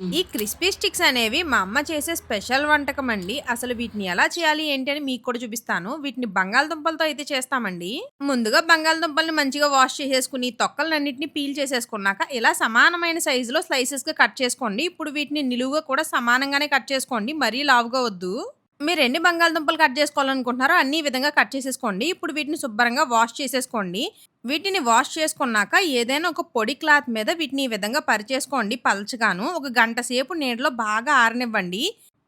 హ్మ్. ఈ crispy sticks అనేవి మా అమ్మ చేసే స్పెషల్ వంటకం అండి. అసలు వీటిని ఎలా చేయాలి ఏంటి అని మీకు కూడా చూపిస్తాను. వీటిని బంగాళదుంపలతో అయితే చేస్తామండి. ముందుగా బంగాళదుంపల్ని మంచిగా వాష్ చేసేసుకొని, తొక్కలన్నిటిని పీల్ చేసేసుకున్నాక, ఇలా సమానమైన సైజులో స్లైసెస్‌గా కట్ చేసుకోండి. ఇప్పుడు వీటిని నిలువుగా కూడా సమానంగానే కట్ చేసుకోండి. మరీ లావుగా వద్దు. మీరు ఎన్ని బంగాళదుంపలు కట్ చేసుకోవాలనుకుంటున్నారో అన్ని ఈ విధంగా కట్ చేసేసుకోండి. ఇప్పుడు వీటిని శుభ్రంగా వాష్ చేసేసుకోండి. వీటిని వాష్ చేసుకున్నాక ఏదైనా ఒక పొడి క్లాత్ మీద వీటిని ఈ విధంగా పరిచేసుకోండి పలచగాను. ఒక గంట సేపు నీడలో బాగా ఆరనివ్వండి.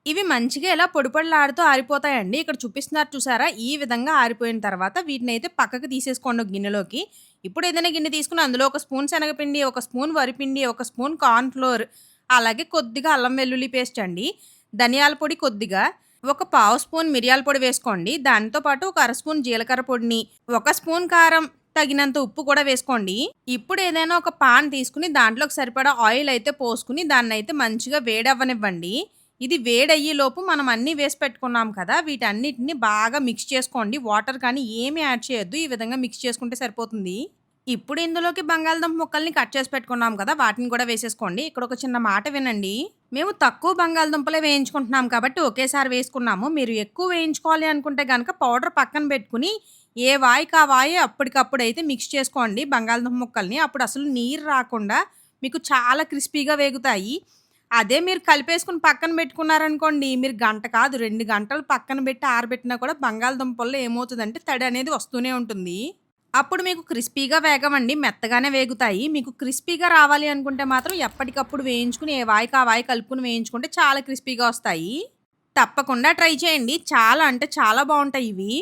ఇవి మంచిగా ఇలా పొడి పొడిలాడుతూ ఆరిపోతాయండి. ఇక్కడ చూపిస్తున్నారు చూసారా? ఈ విధంగా ఆరిపోయిన తర్వాత వీటినైతే పక్కకు తీసేసుకోండి ఒక గిన్నెలోకి. ఇప్పుడు ఏదైనా గిన్నె తీసుకొని అందులో ఒక స్పూన్ శనగపిండి, ఒక స్పూన్ వరిపిండి, ఒక స్పూన్ కార్న్ ఫ్లోర్, అలాగే కొద్దిగా అల్లం వెల్లుల్లి పేస్ట్ అండి, ధనియాల పొడి కొద్దిగా, ఒక పావు స్పూన్ మిరియాల పొడి వేసుకోండి. దానితో పాటు ఒక అర స్పూన్ జీలకర్ర పొడిని, ఒక స్పూన్ కారం, తగినంత ఉప్పు కూడా వేసుకోండి. ఇప్పుడు ఏదైనా ఒక పాన్ తీసుకొని దాంట్లోకి సరిపడా ఆయిల్ అయితే పోసుకొని దాన్నయితే మంచిగా వేడవ్వనివ్వండి. ఇది వేడయ్యేలోపు మనం అన్నీ వేసి పెట్టుకున్నాం కదా! వీటన్నిటిని బాగా మిక్స్ చేసుకోండి. వాటర్ కానీ ఏమి యాడ్ చేయొద్దు. ఈ విధంగా మిక్స్ చేసుకుంటే సరిపోతుంది. ఇప్పుడు ఇందులోకి బంగాళదుంప ముక్కల్ని కట్ చేసి పెట్టుకున్నాం కదా! వాటిని కూడా వేసేసుకోండి. ఇక్కడ ఒక చిన్న మాట వినండి. మేము తక్కువ బంగాళదుంపలే వేయించుకుంటున్నాం కాబట్టి ఒకేసారి వేసుకున్నాము. మీరు ఎక్కువ వేయించుకోవాలి అనుకుంటే గనక పౌడర్ పక్కన పెట్టుకొని, ఏ వాయికి ఆ వాయి అప్పటికప్పుడైతే మిక్స్ చేసుకోండి బంగాళదుంప ముక్కల్ని. అప్పుడు అసలు నీరు రాకుండా మీకు చాలా క్రిస్పీగా వేగుతాయి. అదే మీరు కలిపేసుకొని పక్కన పెట్టుకున్నారనుకోండి, మీరు గంట కాదు 2 గంటలు పక్కన పెట్టి ఆరబెట్టినా కూడా బంగాళదుంపల్లో ఏమవుతదంటే తడి అనేది వస్తూనే ఉంటుంది. అప్పుడు మీకు క్రిస్పీగా వేగవండి. మెత్తగానే వేగుతాయి. మీకు క్రిస్పీగా రావాలి అనుకుంటే మాత్రం ఎప్పటికప్పుడు వేయించుకొని ఏ వాయికి ఆ వాయి కలుపుకొని వేయించుకుంటే చాలా క్రిస్పీగా వస్తాయి. తప్పకుండా ట్రై చేయండి. చాలా అంటే చాలా బావుంటాయి ఇవి.